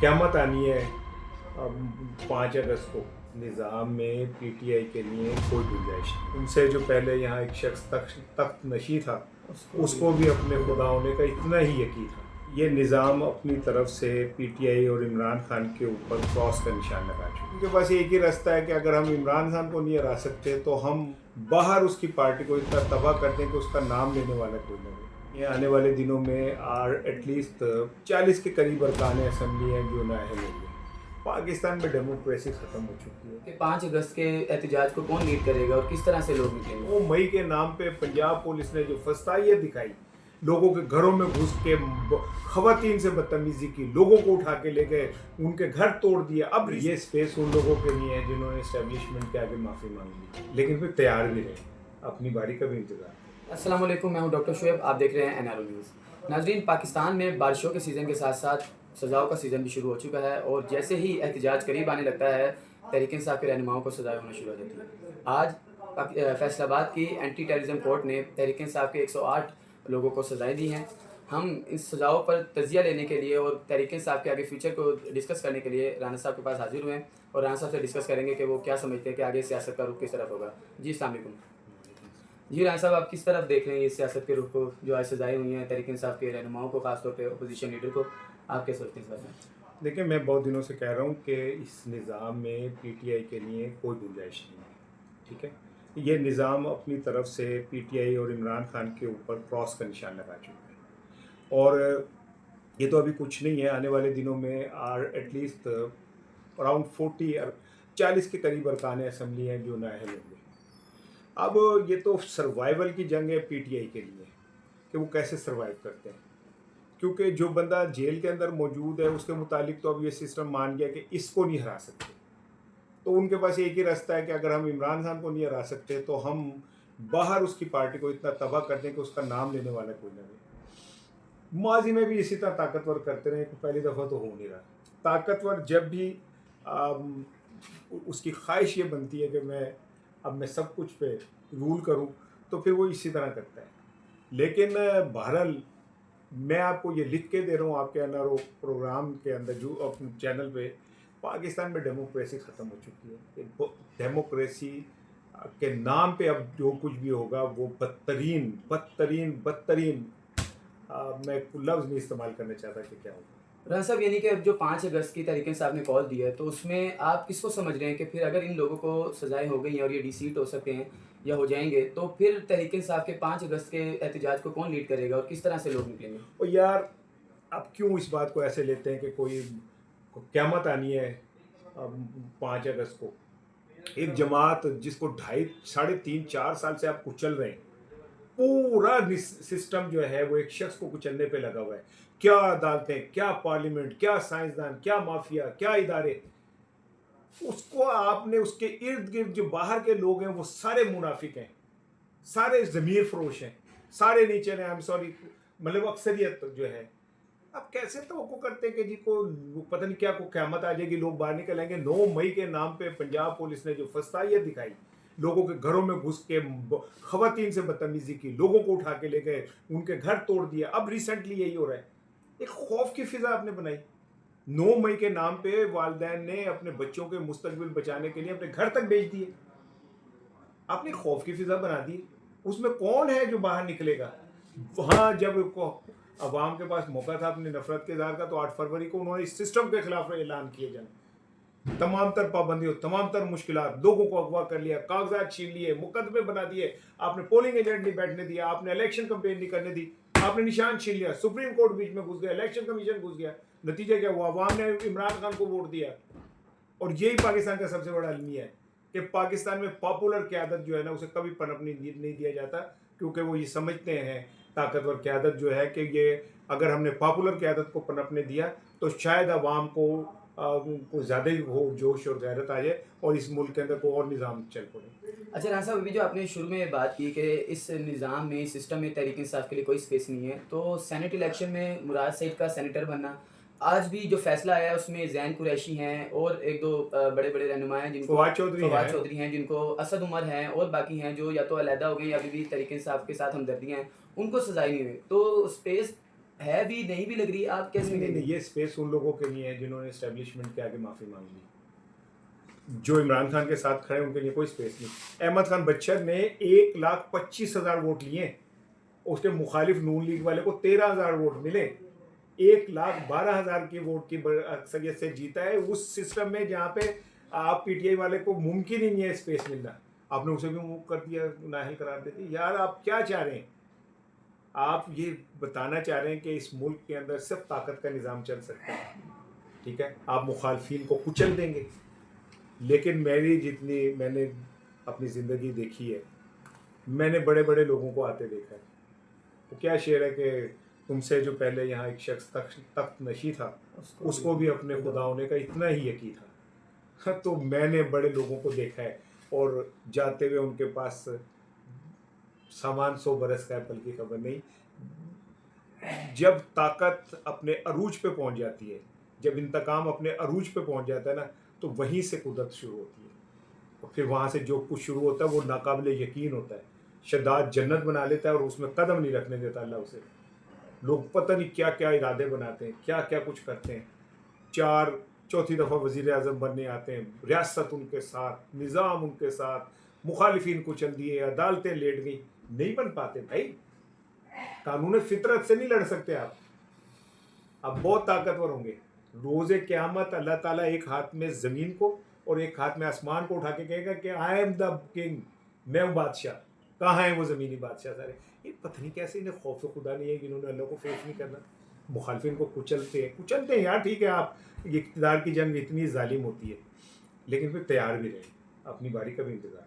क़यामत आनी है 5 अगस्त को निज़ाम में पीटीआई के लिए कोई गुंजाइश नहीं। उनसे जो पहले यहाँ एक शख्स तख्त नशी था उसको भी अपने खुदा होने का इतना ही यकीन था। ये निज़ाम अपनी तरफ से पीटीआई और इमरान खान के ऊपर क्रॉस का निशान लगा चुके। उनके पास एक ही रास्ता है कि अगर हम इमरान खान को नहीं हरा सकते तो हम बाहर उसकी पार्टी को इतना तबाह कर दें कि उसका नाम लेने वाला कोई न रहे। ये आने वाले दिनों में एटलीस्ट 40 के करीब अरकान असम्बली हैं जो नाअहल होंगे। पाकिस्तान में डेमोक्रेसी ख़त्म हो चुकी है। कि 5 अगस्त के एहतजाज को कौन लीड करेगा और किस तरह से लोग निकलेंगे? वो मई के नाम पे पंजाब पुलिस ने जो फस्तायत दिखाई, लोगों के घरों में घुस के खवातीन से बदतमीजी की, लोगों को उठा के ले गए, उनके घर तोड़ दिए। अब ये स्पेस उन लोगों के लिए है जिन्होंने एस्टेब्लिशमेंट के आगे माफ़ी मांग ली, लेकिन फिर तैयार भी रहे, अपनी बारी का भी इंतजार। अस्सलाम वालेकुम, मैं हूं डॉक्टर शुएब, आप देख रहे हैं एनआरओ न्यूज़। नाजरीन, पाकिस्तान में बारिशों के सीज़न के साथ साथ सज़ाओं का सीज़न भी शुरू हो चुका है और जैसे ही एहतजाज करीब आने लगता है, तहरीक इंसाफ के रहनुमाओं को सज़ाएं होना शुरू हो जाती है। आज फैसलाबाद की एंटी टेररिज्म कोर्ट ने तहरीक इंसाफ के 108 लोगों को सज़ाएं दी हैं। हम इस सज़ाओं पर तजिया लेने के लिए और तहरीक इंसाफ के आगे फ्यूचर को डिस्कस करने के लिए राना साहब के पास हाजिर हुए हैं और राना साहब से डिस्कस करेंगे कि वो क्या समझते हैं कि आगे सियासत का रुख किस तरफ होगा। जी अस्सलाम वालेकुम। जी राना साहब, आप किस तरफ देख रहे हैं ये सियासत के रुख को, जो आज सजाएं हुई हैं तहरीक इंसाफ के रहनुमाओं को, खासतौर पे अपोजिशन लीडर को, आप क्या सोचते हैं इस बारे में? देखिए, मैं बहुत दिनों से कह रहा हूँ कि इस निज़ाम में पीटीआई के लिए कोई गुंजाइश नहीं है, ठीक है। ये निज़ाम अपनी तरफ से पीटीआई और इमरान खान के ऊपर क्रॉस का निशान लगा चुका है और ये तो अभी कुछ नहीं है। आने वाले दिनों में एटलीस्ट अराउंड 40 के करीब अरकान असम्बली हैं जो नाअहल होंगे। अब ये तो सर्वाइवल की जंग है पीटीआई के लिए कि वो कैसे सर्वाइव करते हैं, क्योंकि जो बंदा जेल के अंदर मौजूद है उसके मुतालिक तो अब ये सिस्टम मान गया कि इसको नहीं हरा सकते। तो उनके पास एक ही रास्ता है कि अगर हम इमरान खान को नहीं हरा सकते तो हम बाहर उसकी पार्टी को इतना तबाह कर दें कि उसका नाम लेने वाला कोई ना रहे। माजी में भी इसी तरह ताकतवर करते रहे, पहली दफ़ा तो हो नहीं रहा। ताकतवर जब भी उसकी ख्वाहिश ये बनती है कि मैं सब कुछ पे रूल करूं, तो फिर वो इसी तरह करता है। लेकिन बहरहाल मैं आपको ये लिख के दे रहा हूँ आपके एनआरओ प्रोग्राम के अंदर, जो अपने चैनल पे, पाकिस्तान में डेमोक्रेसी ख़त्म हो चुकी है। डेमोक्रेसी के नाम पे अब जो कुछ भी होगा वो बदतरीन बदतरीन बदतरीन, मैं लफ्ज़ नहीं इस्तेमाल करना चाहता कि क्या होगा। राना साहब, यानी कि अब जो 5 अगस्त की तहरीक इंसाफ ने कॉल दी है, तो उसमें आप किसको समझ रहे हैं कि फिर अगर इन लोगों को सजाएं हो गई हैं और ये डिसीट हो सकते हैं या हो जाएंगे, तो फिर तहरीक इंसाफ के 5 अगस्त के एहतजाज को कौन लीड करेगा और किस तरह से लोग निकलेंगे? और यार, अब क्यों इस बात को ऐसे लेते हैं कि कोई क़यामत आनी है 5 अगस्त को। एक जमात जिसको 3.5-4 साल से आप कुचल रहे हैं, पूरा सिस्टम जो है वो एक शख्स को कुचलने पे लगा हुआ है। क्या अदालतें, क्या पार्लियामेंट, क्या साइंसदान, क्या माफिया, क्या इदारे, उसको आपने उसके इर्द गिर्द जो बाहर के लोग हैं वो सारे मुनाफिक हैं, सारे ज़मीर फरोश हैं, सारे नीचे हैं। आई एम सॉरी, मतलब अक्सरियत जो है। अब कैसे तवक्को करते हैं कि जी को पता नहीं क्या को क़यामत आ जाएगी, लोग बाहर निकलेंगे। 9 मई के नाम पे पंजाब पुलिस ने जो फस्तायत दिखाई, लोगों के घरों में घुस के खवातीन से बदतमीजी की, लोगों को उठा के ले गए, उनके घर तोड़ दिए। अब रिसेंटली यही हो रहा है। एक खौफ की फिजा आपने बनाई। 9 मई के नाम पे वालिदैन ने अपने बच्चों के मुस्तकबिल बचाने के लिए अपने घर तक भेज दिए। आपने खौफ की फिजा बना दी। उसमें कौन है जो बाहर निकलेगा? वहाँ जब अवाम के पास मौका था अपनी नफरत के इज़हार का, तो 8 फरवरी को उन्होंने इस सिस्टम के खिलाफ ऐलान किए जाए। तमाम तर पाबंदियों, तमाम तर मुश्किलात, लोगों को अगवा कर लिया, कागजात छीन लिए, मुकदमे बना दिए, आपने पोलिंग एजेंट नहीं बैठने दिया, आपने इलेक्शन कंपेन नहीं करने दी, आपने निशान छीन लिया, सुप्रीम कोर्ट बीच में घुस गया, इलेक्शन कमीशन घुस गया। नतीजा क्या हुआ? अवाम ने इमरान खान को वोट दिया। और यही पाकिस्तान का सबसे बड़ा अलमिया है कि पाकिस्तान में पॉपुलर क़यादत जो है ना, उसे कभी पनपने नहीं दिया जाता, क्योंकि वो ये समझते हैं ताकतवर क़यादत जो है कि ये अगर हमने पॉपुलर क़यादत को पनपने दिया तो शायद अवाम को ज़्यादा ही हो जोश और गैरत आ जाए और इस मुल्क के अंदर को और निज़ाम चल पड़े। अच्छा राना साहब, अभी जो आपने शुरू में बात की कि इस निज़ाम में, सिस्टम में तहरीक इंसाफ के लिए कोई स्पेस नहीं है, तो सेनेट इलेक्शन में मुराद सईद का सेनेटर बनना, आज भी जो फैसला आया है उसमें ज़ैन कुरैशी हैं और 1-2 बड़े बड़े रहनुमा हैं, जिनको फवाद चौधरी हैं, जिनको असद उमर हैं और बाकी हैं जो या तो अलहदा हो गए या अभी भी तहरीक इंसाफ के साथ हमदर्दियाँ हैं, उनको सजाएं नहीं हुई। तो स्पेस ہے بھی نہیں بھی لگ رہی، آپ کیسے نہیں لیں نہیں، گے؟ یہ اسپیس ان لوگوں کے لیے ہے جنہوں نے اسٹیبلشمنٹ کے آگے معافی مانگ لی. جو عمران خان کے ساتھ کھڑے ان کے لیے کوئی اسپیس نہیں. احمد خان بچر نے 1,25,000 ووٹ لیے، اس کے مخالف نون لیگ والے کو 13,000 ووٹ ملے. 1,12,000 کی ووٹ کی اکثریت سے جیتا ہے اس سسٹم میں جہاں پہ آپ پی ٹی آئی والے کو ممکن ہی نہیں ہے اسپیس ملنا. آپ نے اسے بھی موو کر دیا، نااہل قرار دے دی. یار آپ کیا چاہ رہے ہیں؟ آپ یہ بتانا چاہ رہے ہیں کہ اس ملک کے اندر صرف طاقت کا نظام چل سکتا ہے، ٹھیک ہے؟ آپ مخالفین کو کچل دیں گے. لیکن میں نے اپنی زندگی دیکھی ہے، میں نے بڑے بڑے لوگوں کو آتے دیکھا ہے. وہ کیا شعر ہے کہ تم سے جو پہلے یہاں ایک شخص تخت نشی تھا اس کو بھی اپنے خدا ہونے کا اتنا ہی یقین تھا. تو میں نے بڑے لوگوں کو دیکھا ہے اور جاتے ہوئے ان کے پاس سامان 100 برس کا ہے پل کی خبر نہیں. جب طاقت اپنے عروج پہ پہنچ جاتی ہے، جب انتقام اپنے عروج پہ پہنچ جاتا ہے نا، تو وہیں سے قدرت شروع ہوتی ہے. اور پھر وہاں سے جو کچھ شروع ہوتا ہے وہ ناقابل یقین ہوتا ہے. شداد جنت بنا لیتا ہے اور اس میں قدم نہیں رکھنے دیتا اللہ اسے. لوگ پتہ نہیں کیا کیا ارادے بناتے ہیں، کیا کیا کچھ کرتے ہیں. چوتھی دفعہ وزیر اعظم بننے آتے ہیں، ریاست ان کے ساتھ، نظام ان کے ساتھ، مخالفین کو چل دیے، عدالتیں لیٹ گئی. نہیں بن پاتے بھائی. قانون فطرت سے نہیں لڑ سکتے آپ. آپ بہت طاقتور ہوں گے. روز قیامت اللہ تعالیٰ ایک ہاتھ میں زمین کو اور ایک ہاتھ میں آسمان کو اٹھا کے کہے گا کہ آئی ایم دا کنگ، میں ہوں بادشاہ. کہاں ہیں وہ زمینی بادشاہ سارے؟ یہ پتہ نہیں کیسے انہیں خوف خدا نہیں ہے کہ انہوں نے اللہ کو فیس نہیں کرنا. مخالفین کو کچلتے ہیں یار. ٹھیک ہے، آپ اقتدار کی جنگ اتنی ظالم ہوتی ہے لیکن پھر تیار بھی رہیں، اپنی باری کا بھی انتظار کریں.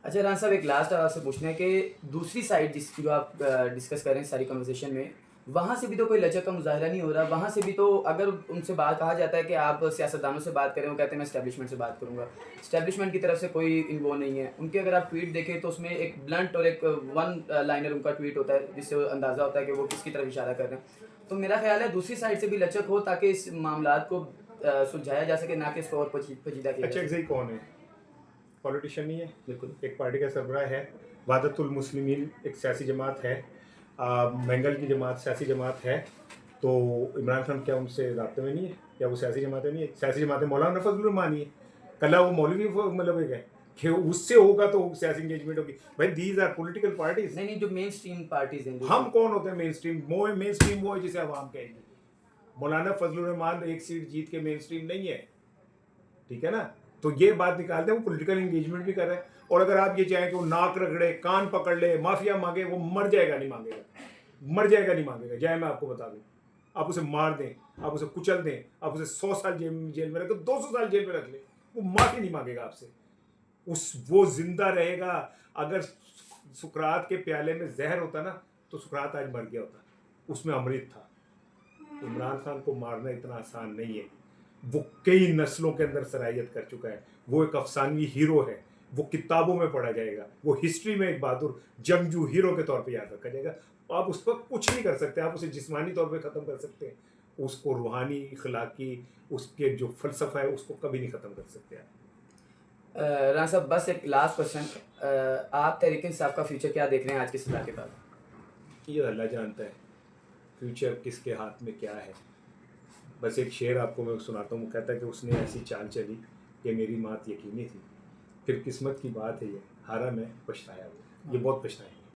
اچھا ران صاحب، ایک لاسٹ آپ سے پوچھنا ہے کہ دوسری سائڈ جس کی جو آپ ڈسکس کر رہے ہیں ساری کنورسیشن میں، وہاں سے بھی تو کوئی لچک کا مظاہرہ نہیں ہو رہا. وہاں سے بھی تو اگر ان سے بات کہا جاتا ہے کہ آپ سیاستدانوں سے بات کریں، وہ کہتے ہیں میں اسٹیبلشمنٹ سے بات کروں گا. اسٹیبلشمنٹ کی طرف سے کوئی انوو نہیں ہے. ان کے اگر آپ ٹویٹ دیکھیں تو اس میں ایک بلنٹ اور ایک ون لائنر ان کا ٹویٹ ہوتا ہے جس سے اندازہ ہوتا ہے کہ وہ کس کی طرف اشارہ کر رہے ہیں. تو میرا خیال ہے دوسری سائڈ سے بھی لچک ہو تاکہ اس معاملات کو سلجھایا جا سکے، نہ کہ اس کو اور پیچیدہ کیا اچھا جائے. ایگزیکٹ کون ہے؟ پولیٹیشین نہیں ہے، بالکل. ایک پارٹی کا سربراہ ہے. وحدت المسلمین ایک سیاسی جماعت ہے، مینگل کی جماعت سیاسی جماعت ہے. تو عمران خان کیا ان سے رابطے میں نہیں ہے؟ یا وہ سیاسی جماعتیں نہیں ہے؟ سیاسی جماعتیں مولانا فضل الرحمانی ہے. کل وہ مولوی مطلب ہے کہ اس سے ہوگا تو سیاسی انگیجمنٹ ہوگی. بھائی دیز آر پولیٹیکل پارٹیز. نہیں جو مین اسٹریم پارٹیز ہیں. ہم کون ہوتے ہیں مین اسٹریم؟ مین اسٹریم وہ ہے جسے عوام کہے گی. مولانا فضل الرحمان ایک سیٹ جیت کے مین اسٹریم نہیں ہے، ٹھیک ہے نا؟ تو یہ بات نکالتے ہیں وہ پولیٹیکل انگیجمنٹ بھی کر رہے ہیں. اور اگر آپ یہ چاہیں کہ وہ ناک رگڑے، کان پکڑ لے، مافیا مانگے، وہ مر جائے گا نہیں مانگے گا. جائے میں آپ کو بتا دوں، آپ اسے مار دیں، آپ اسے کچل دیں، آپ اسے 100 سال جیل میں رکھ دیں، 200 سال جیل میں رکھ لیں، وہ معافی نہیں مانگے گا آپ سے. وہ زندہ رہے گا. اگر سقراط کے پیالے میں زہر ہوتا نا تو سقراط آج مر گیا ہوتا. اس میں امرت تھا. عمران خان کو مارنا اتنا آسان نہیں ہے. وہ کئی نسلوں کے اندر سرایت کر چکا ہے. وہ ایک افسانوی ہیرو ہے. وہ کتابوں میں پڑھا جائے گا. وہ ہسٹری میں ایک بہادر جنگجو ہیرو کے طور پہ یاد رکھا جائے گا. آپ اس پر کچھ نہیں کر سکتے. آپ اسے جسمانی طور پہ ختم کر سکتے ہیں، اس کو روحانی، اخلاقی، اس کے جو فلسفہ ہے اس کو کبھی نہیں ختم کر سکتے آپ. رانا صاحب بس ایک لاسٹ کوشچن، آپ تحریک انصاف کا فیوچر کیا دیکھ رہے ہیں آج کی سزا کے بعد؟ یہ اللہ جانتا ہے فیوچر کس کے ہاتھ میں کیا ہے. بس ایک شعر آپ کو میں سناتا ہوں. وہ کہتا ہے کہ اس نے ایسی چال چلی کہ میری مات یقینی تھی، پھر قسمت کی بات ہے یہ ہارا میں پچھتایا. یہ بہت پچھتایا.